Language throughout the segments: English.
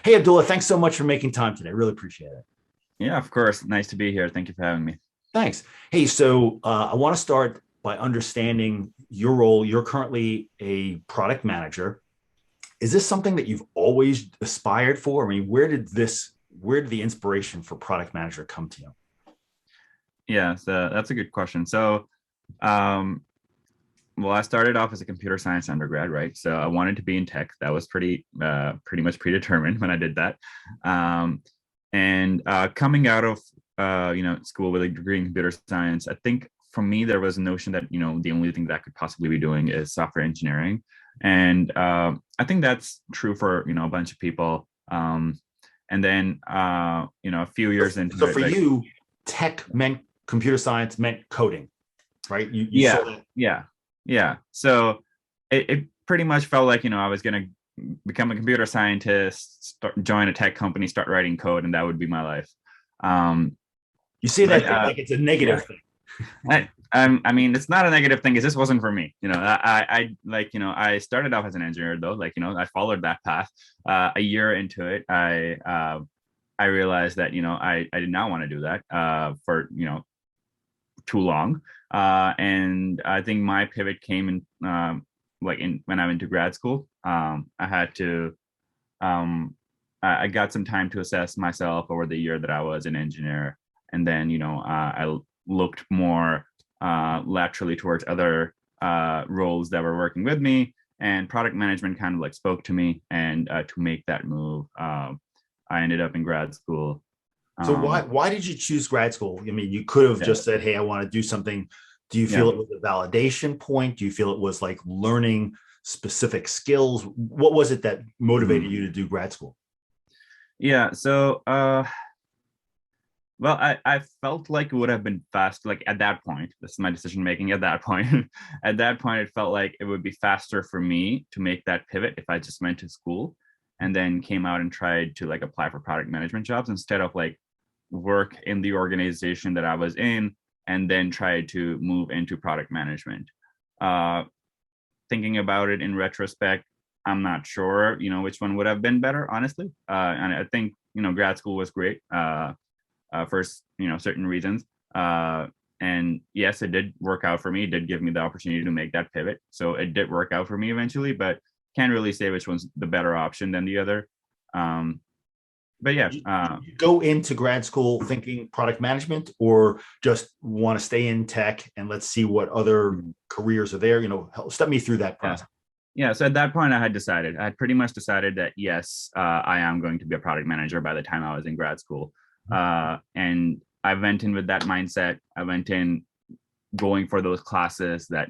Hey, Abdullah, thanks so much for making time today. Really appreciate it. Yeah, of course. Nice to be here. Thank you for having me. Thanks. Hey, I want to start by understanding your role. You're currently a product manager. Is this something that you've always aspired for? I mean, where did the inspiration for product manager come to you? Yeah, so that's a good question. Um, well, I started off as a computer science undergrad, right? So I wanted to be in tech. That was pretty much predetermined when I did that. Um, and coming out of school with a degree in computer science, I think for me there was a notion that the only thing that I could possibly be doing is software engineering, and I think that's true for a bunch of people. And then a few years into So it, for like you, tech meant computer science meant coding, right? You saw yeah, that. yeah, yeah. So it pretty much felt like I was gonna become a computer scientist, join a tech company, start writing code, and that would be my life. Um, You say but that like it's a yeah, negative thing. I mean, it's not a negative thing. It just wasn't for me. I started off as an engineer though. I followed that path. A year into it, I realized that I did not want to do that for too long. And I think my pivot came in when I went to grad school. I had to I got some time to assess myself over the year that I was an engineer, and then I looked more laterally towards other roles that were working with me, and product management kind of like spoke to me, and to make that move, I ended up in grad school. So why Um, why did you choose grad school? I mean, you could have yeah, just said, "Hey, I want to do something." Do you feel yeah. it was a validation point? Do you feel it was like learning specific skills? What was it that motivated Mhm. you to do grad school? Yeah, so well, I felt like it would have been fast, like at that point. This is my decision making at that point. At that point, it felt like it would be faster for me to make that pivot if I just went to school and then came out and tried to like apply for product management jobs instead of like work in the organization that I was in and then try to move into product management. Uh, Thinking about it in retrospect, I'm not sure, which one would have been better, honestly. And I think, grad school was great. For certain reasons. And yes, it did work out for me. It did give me the opportunity to make that pivot. So it did work out for me eventually, but can't really say which one's the better option than the other. Um, but yeah, Did you go into grad school thinking product management, or just want to stay in tech and let's see what other careers are there? Step me through that yeah, process. yeah. So at that point, I had pretty much decided that yes, I am going to be a product manager by the time I was in grad school. And I went in with that mindset. I went in going for those classes that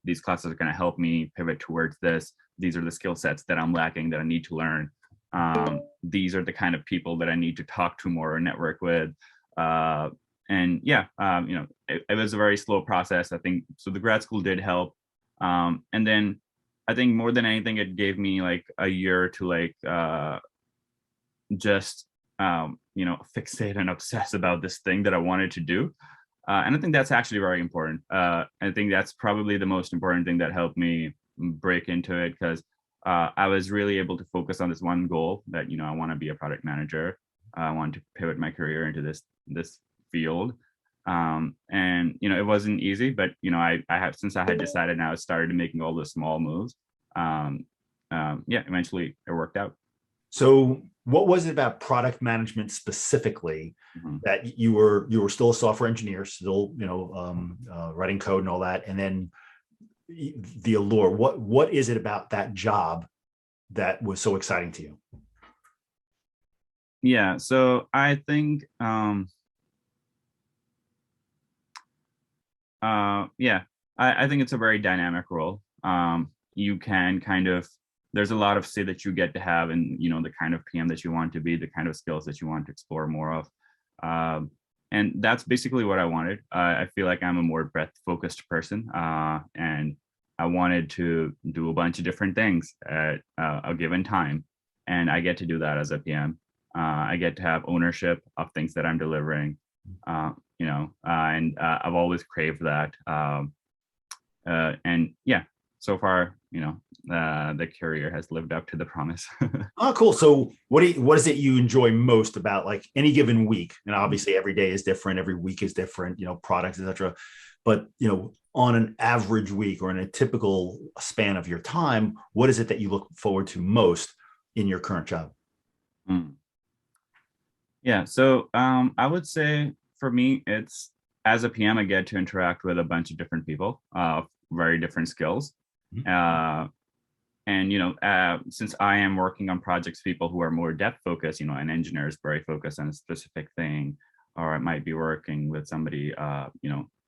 these classes are going to help me pivot towards this. These are the skill sets that I'm lacking that I need to learn. These are the kind of people that I need to talk to more or network with. uh, and yeah, it was a very slow process, I think. So the grad school did help. And then I think more than anything it gave me like a year to like just fixate and obsess about this thing that I wanted to do. And I think that's actually very important. I think that's probably the most important thing that helped me break into it, because I was really able to focus on this one goal that I want to be a product manager. I want to pivot my career into this field. And it wasn't easy, but I have, since I had decided, now I started making all the small moves. Um, yeah, eventually it worked out. So, what was it about product management specifically Mhm. that you were still a software engineer, still writing code and all that, and then the allure? What is it about that job that was so exciting to you? Yeah, so I think yeah, I think it's a very dynamic role. You can kind of, there's a lot of say that you get to have, and the kind of PM that you want to be, the kind of skills that you want to explore more of. And that's basically what I wanted. I feel like I'm a more breadth focused person, and I wanted to do a bunch of different things at a given time, and I get to do that as a PM. I get to have ownership of things that I'm delivering. And I've always craved that. And yeah, so far, the career has lived up to the promise. Oh, cool. So what is it you enjoy most about like any given week? And obviously every day is different, every week is different, products, etc. But on an average week or in a typical span of your time, what is it that you look forward to most in your current job? Mm. Yeah, so I would say for me, it's as a PM, I get to interact with a bunch of different people, very different skills. Mhm. Uh, and since I am working on projects, people who are more depth focused, an engineer is very focused on a specific thing, or I might be working with somebody,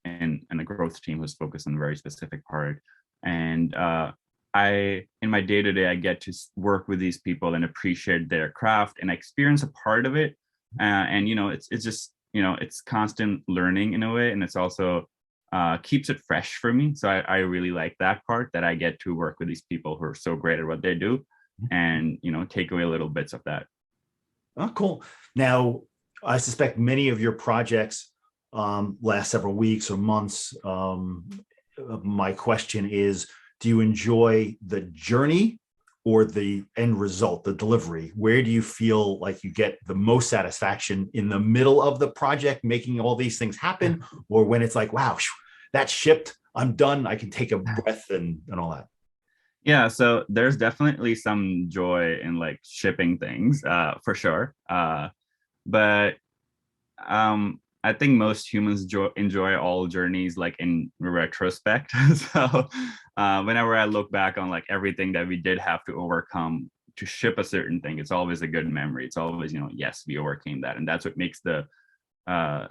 in a growth team who's focused on a very specific part. And in my day to day, I get to work with these people and appreciate their craft and experience a part of it. And it's just it's constant learning in a way, and it's also keeps it fresh for me. So I really like that part, that I get to work with these people who are so great at what they do, and take away little bits of that. Oh, cool. Now, I suspect many of your projects last several weeks or months. My question is, do you enjoy the journey or the end result, the delivery? Where do you feel like you get the most satisfaction, in the middle of the project, making all these things happen, or when it's like, wow, that shipped, I'm done, I can take a breath and all that? Yeah, so there's definitely some joy in like shipping things, for sure. But I think most humans enjoy all journeys like in retrospect. So whenever I look back on like everything that we did have to overcome to ship a certain thing, it's always a good memory. It's always, yes, we overcame that. And that's what makes uh,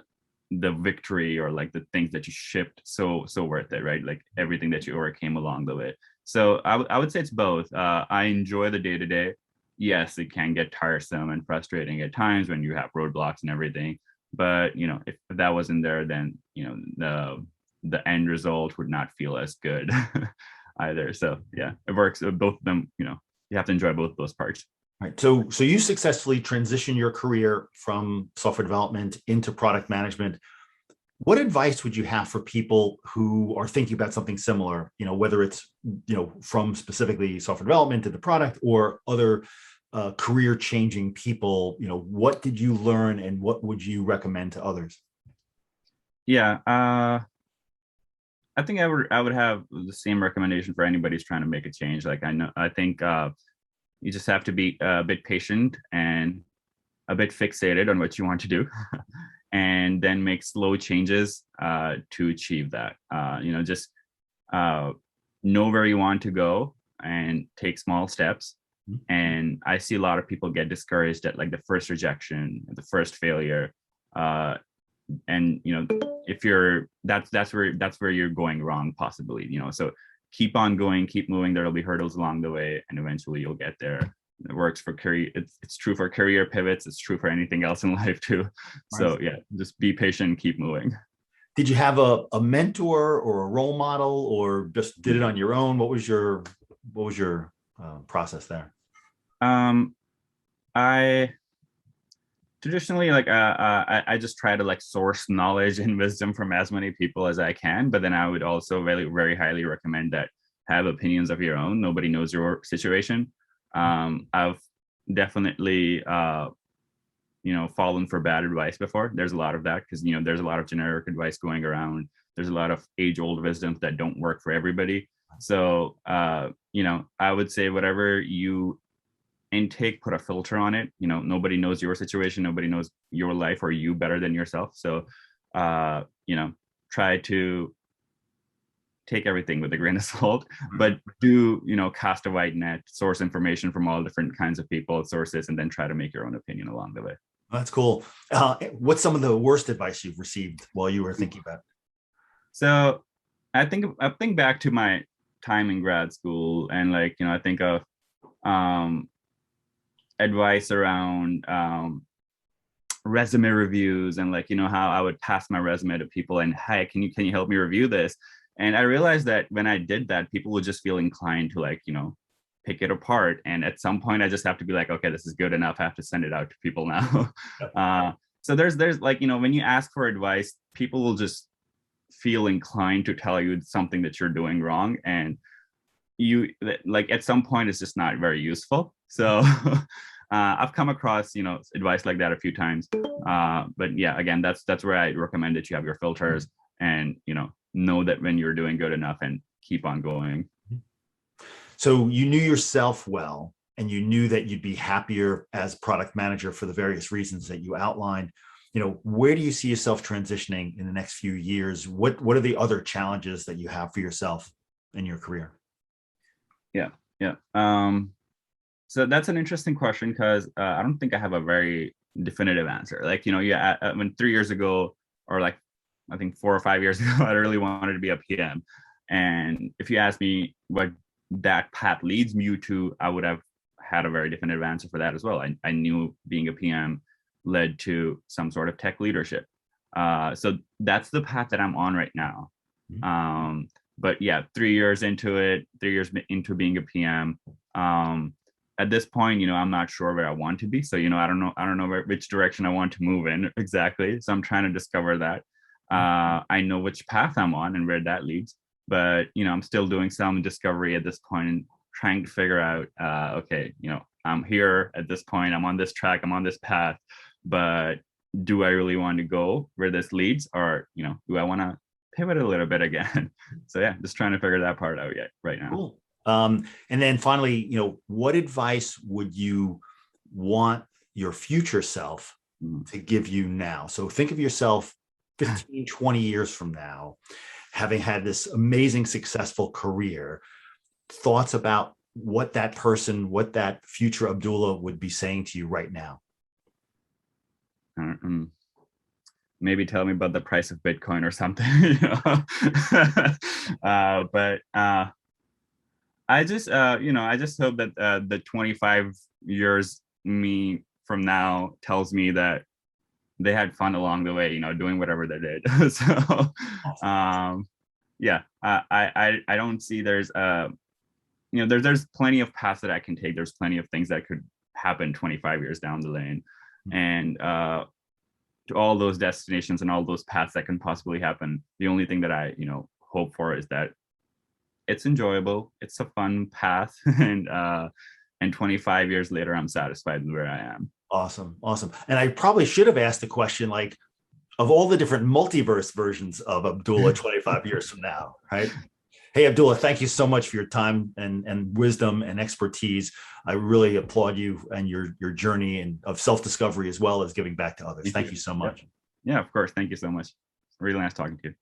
the victory, or like the things that you shipped, so worth it, right? Like everything that you overcame along the way. So I would say it's both. I enjoy the day to day. Yes, it can get tiresome and frustrating at times when you have roadblocks and everything, but if that wasn't there, then the end result would not feel as good either. So yeah, it works, both of them. You have to enjoy both of those parts. Right. So you successfully transition your career from software development into product management. What advice would you have for people who are thinking about something similar, whether it's, from specifically software development to the product, or other career changing people? What did you learn and what would you recommend to others? Yeah, I think I would have the same recommendation for anybody who's trying to make a change. Like I think you just have to be a bit patient and a bit fixated on what you want to do, and then make slow changes to achieve that. Just uh, know where you want to go and take small steps. And I see a lot of people get discouraged at like the first rejection, the first failure. And if you're that's where you're going wrong, possibly. So keep on going, keep moving. There'll be hurdles along the way, and eventually you'll get there. It works for career. It's true for career pivots. It's true for anything else in life too. So yeah, just be patient and keep moving. Did you have a mentor or a role model, or just did it on your own? What was your process there? um I traditionally, like I just try to like source knowledge and wisdom from as many people as I can, but then I would also very, very highly recommend that have opinions of your own. Nobody knows your situation. I've definitely fallen for bad advice before. There's a lot of that, because there's a lot of generic advice going around. There's a lot of age old wisdoms that don't work for everybody. So I would say whatever you intake, put a filter on it. Nobody knows your situation, nobody knows your life or you better than yourself. So try to take everything with a grain of salt, but do cast a wide net, source information from all different kinds of people, sources, and then try to make your own opinion along the way. That's cool. What's some of the worst advice you've received while you were thinking about it? So I think back to my time in grad school, and like I think of um advice around resume reviews, and like how I would pass my resume to people and, hey, can you help me review this? And I realized that when I did that, people would just feel inclined to like pick it apart, and at some point I just have to be like, okay, this is good enough, I have to send it out to people now. So there's like when you ask for advice, people will just feel inclined to tell you something that you're doing wrong, and like at some point it's just not very useful. So I've come across, advice like that a few times. But yeah, again, that's where I recommend that you have your filters and, know that when you're doing good enough and keep on going. So you knew yourself well, and you knew that you'd be happier as product manager for the various reasons that you outlined. Where do you see yourself transitioning in the next few years? What are the other challenges that you have for yourself in your career? Yeah. Yeah. So that's an interesting question because I don't think I have a very definitive answer. Like, yeah, when 3 years ago, or like, I think 4 or 5 years ago, I really wanted to be a PM. And if you ask me what that path leads me to, I would have had a very definitive answer for that as well. I knew being a PM led to some sort of tech leadership. So that's the path that I'm on right now. But yeah, 3 years into it, 3 years into being a PM, at this point, I'm not sure where I want to be. So, I don't know which direction I want to move in exactly. So I'm trying to discover that. I know which path I'm on and where that leads, but, I'm still doing some discovery at this point and trying to figure out, okay, I'm here at this point, I'm on this track, I'm on this path, but do I really want to go where this leads, or, do I want to pivot a little bit again? So yeah, just trying to figure that part out yet right now. Cool. And then finally, what advice would you want your future self to give you now? So think of yourself 15, 20 years from now, having had this amazing, successful career. Thoughts about what that future Abdullah would be saying to you right now? Maybe tell me about the price of Bitcoin or something. But I just hope that the 25 years me from now tells me that they had fun along the way, doing whatever they did. So yeah, I don't see there's there's plenty of paths that I can take. There's plenty of things that could happen 25 years down the lane. And to all those destinations and all those paths that can possibly happen, the only thing that I, hope for is that it's enjoyable, it's a fun path, and 25 years later, I'm satisfied with where I am. Awesome. And I probably should have asked the question, like, of all the different multiverse versions of Abdullah 25 years from now, right? Hey, Abdullah, thank you so much for your time and wisdom and expertise. I really applaud you and your journey and of self-discovery, as well as giving back to others. Thank you so much. Yeah, of course. Thank you so much. Really nice talking to you.